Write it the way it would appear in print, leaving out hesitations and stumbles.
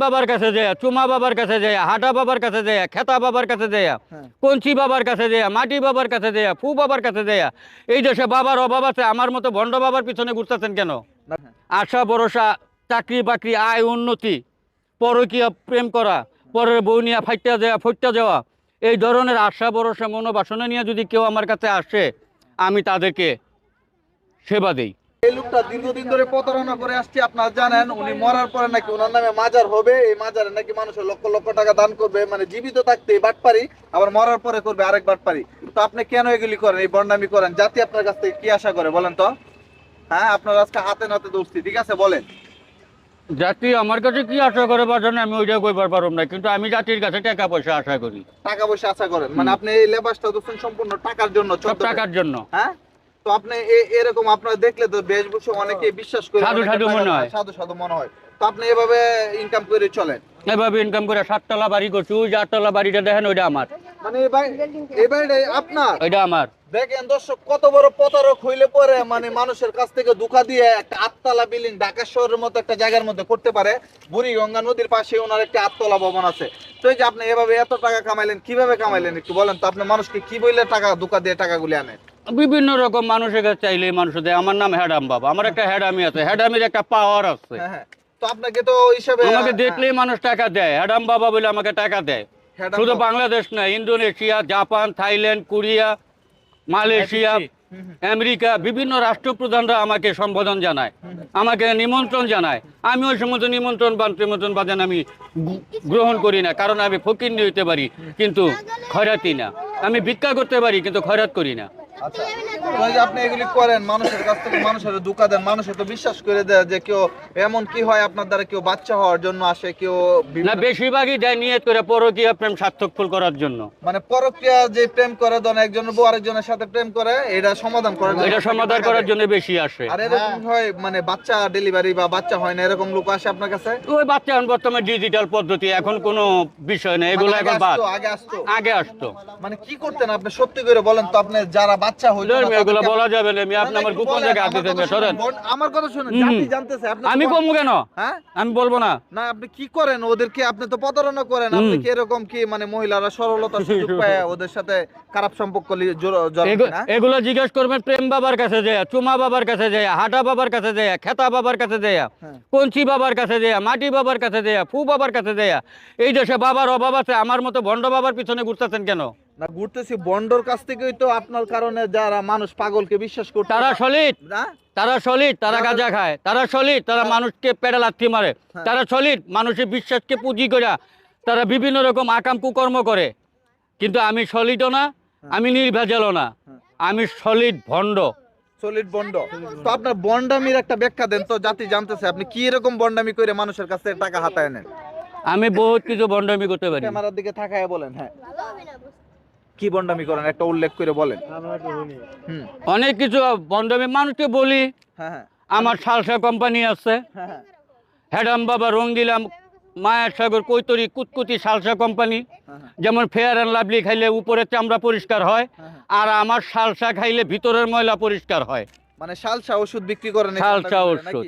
বাবার কাছে যায়, চুমা বাবার কাছে যায়, হাটা বাবার কাছে যায়, খেতা বাবার কাছে যায়, কঞ্চি বাবার কাছে যায়, মাটি বাবার কাছে যায়, ফু বাবার কাছে যায়। এই দেশে বাবার অভাব আছে, আমার মতো ভণ্ড বাবার পিছনে ঘুরতেছেন কেন? আশা ভরসা, চাকরি বাকরি, আয় উন্নতি, পরকীয়া প্রেম করা, পরের বউ নিয়ে ফইটা যাওয়া, এই ধরনের আশা ভরসা মনোবাসনা নিয়ে যদি কেউ আমার কাছে আসে, আমি তাদেরকে সেবা দেই। এই লোকটা দীর্ঘদিন ধরে প্রতারণা করে আসছে, আপনারা জানেন। উনি মরার পরে নাকি ওনার নামে মাজার হবে, এই মাজারে নাকি মানুষের লক্ষ লক্ষ টাকা দান করবে, মানে জীবিত থাকতে বাটপারি, আবার মরার পরে করবে আরেক বাটপারি। তো আপনি কেন এগুলি করেন, এই বন্ডামি করেন? জাতি আপনার কাছ থেকে কি আশা করে বলেন তো? হ্যাঁ, আপনার আজকে হাতে নাতে দৌড়ছি, ঠিক আছে, বলেন। জাতি আমার কাছে কি আশা করে বাজানে আমি ওইটা কইবার পারব না, কিন্তু আমি জাতির কাছে টাকা পয়সা আশা করি। টাকা পয়সা আশা করেন, মানে আপনি এই লেবাসটা দোষেন সম্পূর্ণ টাকার জন্য, সব টাকার জন্য। হ্যাঁ, তো আপনি এরকম আপনারা দেখলে তো বেশভূষা অনেকে বিশ্বাস করে, সাধু সাধু মনে হয়, সাধু সাধু মনে হয়। তো আপনি এভাবে ইনকাম করে চলেন? এভাবে ইনকাম করে 7 তলা বাড়ি করছি, ওই যে 8 তলা বাড়িটা দেখেন, ওইটা আমার। মানে এই বাড়িটাই আপনার? ওইটা আমার। দেখেন দর্শক, কত বড় প্রতারক হইলে পরে মানে মানুষের কাছ থেকে ধোঁকা দিয়ে একটা 8 তলা বিল্ডিং ঢাকা শহরের মতো একটা জায়গার মধ্যে করতে পারে। বুড়িগঙ্গা নদীর পাশে ওনার একটা 8 তলা ভবন আছে। তো এই যে আপনি এভাবে এত টাকা কামাইলেন, কিভাবে কামাইলেন একটু বলেন তো? আপনি মানুষকে কি বললে টাকা ধোঁকা দিয়ে টাকাগুলি আনেন? বিভিন্ন রকম মানুষের কাছে চাইলে মানুষ দেয়। আমার নাম হ্যাডাম বাবা, আমার একটা হ্যাডামি আছে, হ্যাডামির একটা পাওয়ার আছে। হ্যাঁ হ্যাঁ, তো আপনাকে তো হিসাবে আমাকে দেখলেই মানুষ টাকা দেয়, হ্যাডাম বাবা বলে আমাকে টাকা দেয়। শুধু বাংলাদেশ না, Indonesia, Japan, Thailand, Korea, Malaysia, America, বিভিন্ন রাষ্ট্রপ্রধানরা আমাকে সম্বোধন জানায়, আমাকে নিমন্ত্রণ জানায়। আমি ওই সমস্ত নিমন্ত্রণ বাদেন আমি গ্রহণ করি না, কারণ আমি ফকিন্নি হইতে পারি কিন্তু খয়রাতি না। আমি ভিক্ষা করতে পারি কিন্তু খয়রাত করি না। আচ্ছা, তো এই যে আপনি এগুলি করেন, মানুষের কাছ থেকে মানুষের ধোঁকা দেন, মানুষে তো বিশ্বাস করে দেয় যে কেউ এমন কি হয় আপনার দ্বারা, কেউ বাচ্চা হওয়ার জন্য আসে, কেউ না, বেশিরভাগই দেয় নিয়ত করে পরকীয়া প্রেম সার্থক ফুল করার জন্য। মানে পরকীয়া যে প্রেম করে, ধরেন একজন বউ আরেকজনের সাথে প্রেম করে, এটা সমাধান করার জন্য, এটা সমাধান করার জন্য বেশি আসে। আর এরকম হয় মানে বাচ্চা ডেলিভারি বা বাচ্চা হয় না, এরকম লোক আসে আপনার কাছে? ওই বাচ্চা এখন বর্তমানে ডিজিটাল পদ্ধতি, এখন কোনো বিষয় নেই এগুলো, এখন বাদ। আগে আসতো। মানে কি করতেন আপনি সত্যি করে বলেন তো? আপনি যারা বাচ্চা হইলো না, এগুলো বলা যাবে না, আমি আপনি আমার গোপন জায়গায় হাত দিতেন। সরেন, আমার কথা শুনুন, জাতি জানতেছে আপনি। আমি কমু কেন? হ্যাঁ, আমি বলবো না। না, আপনি কি করেন ওদেরকে? আপনি তো প্রতারণা করেন। আপনি কি এরকম কি মানে মহিলারা সরলতার সুযোগ পায় ওদের সাথে খারাপ সম্পর্ক জড়ান না? এগুলো জিজ্ঞেস করবেন প্রেম বাবার কাছে যায়, চুমা বাবার কাছে যায়, হাটা বাবার কাছে যায়, খেতা বাবার কাছে যায়, কঞ্চি বাবার কাছে যায়, মাটি বাবার কাছে যায়, ফু বাবার কাছে যায়। এই দেশে বাবার অভাব আছে, আমার মতো ভণ্ড বাবার পিছনে ঘুরতেছেন কেন? না, ঘুরতেছি বন্ডর কাছ থেকেই তো আপনার কারণে যারা মানুষ পাগলকে বিশ্বাস করতে, তারা সলিড, না তারা সলিড, তারা গাঁজা খায়, তারা সলিড, তারা মানুষকে পেটে লাথি মারে, তারা সলিড, মানুষের বিশ্বাসকে পুঁজি করে তারা বিভিন্ন রকম আকাম কুকর্ম করে। কিন্তু আমি সলিডও না, আমি নির্ভেজালও না, আমি সলিড ভণ্ড। Solid bond. তো আপনার বন্ডামির একটা ব্যাখ্যা দেন তো, জাতি জানতেছে আপনি কি এরকম বন্ডামি করে মানুষের কাছ থেকে টাকা হাতায় নেন। আমি বহুত কিছু বন্ডামি করতে পারি। ক্যামেরার দিকে তাকায় বলেন। হ্যাঁ, কি বন্ডামি করেন একটা উল্লেখ করে বলেন। অনেক কিছু বন্ডামি মানুষকে বলি। হ্যাঁ, আমার সালসা কোম্পানি আছে, হ্যাঁ, হ্যাডাম বাবা, রঙ্গিলা, মায়ের সাগর, কৈতরি, কুতকুতি সালসা কোম্পানি। যেমন ফেয়ার অ্যান্ড লাভলি খাইলে উপরের চামড়া পরিষ্কার হয়, আর আমার সালসা খাইলে ভিতরের ময়লা পরিষ্কার হয়। মানে সালসা ওষুধ বিক্রি করেন? সালসা ওষুধ।